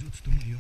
Вот что мое.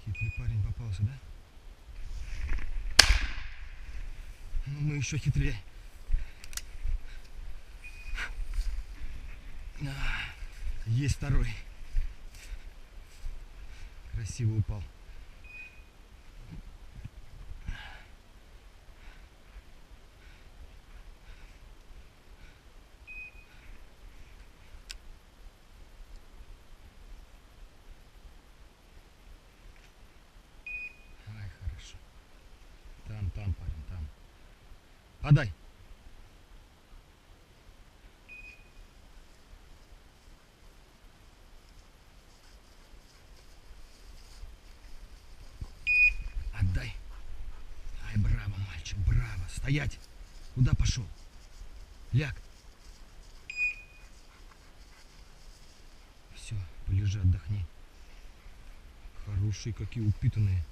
Хитрый парень попался, да? Ну, мы еще хитрее. Есть второй. Красиво упал. Ай, хорошо. Там, парень, там. Подай. Отдай. Ай, браво, мальчик, браво. Стоять. Куда пошел? Ляг. Все, полежи, отдохни. Хорошие какие, упитанные.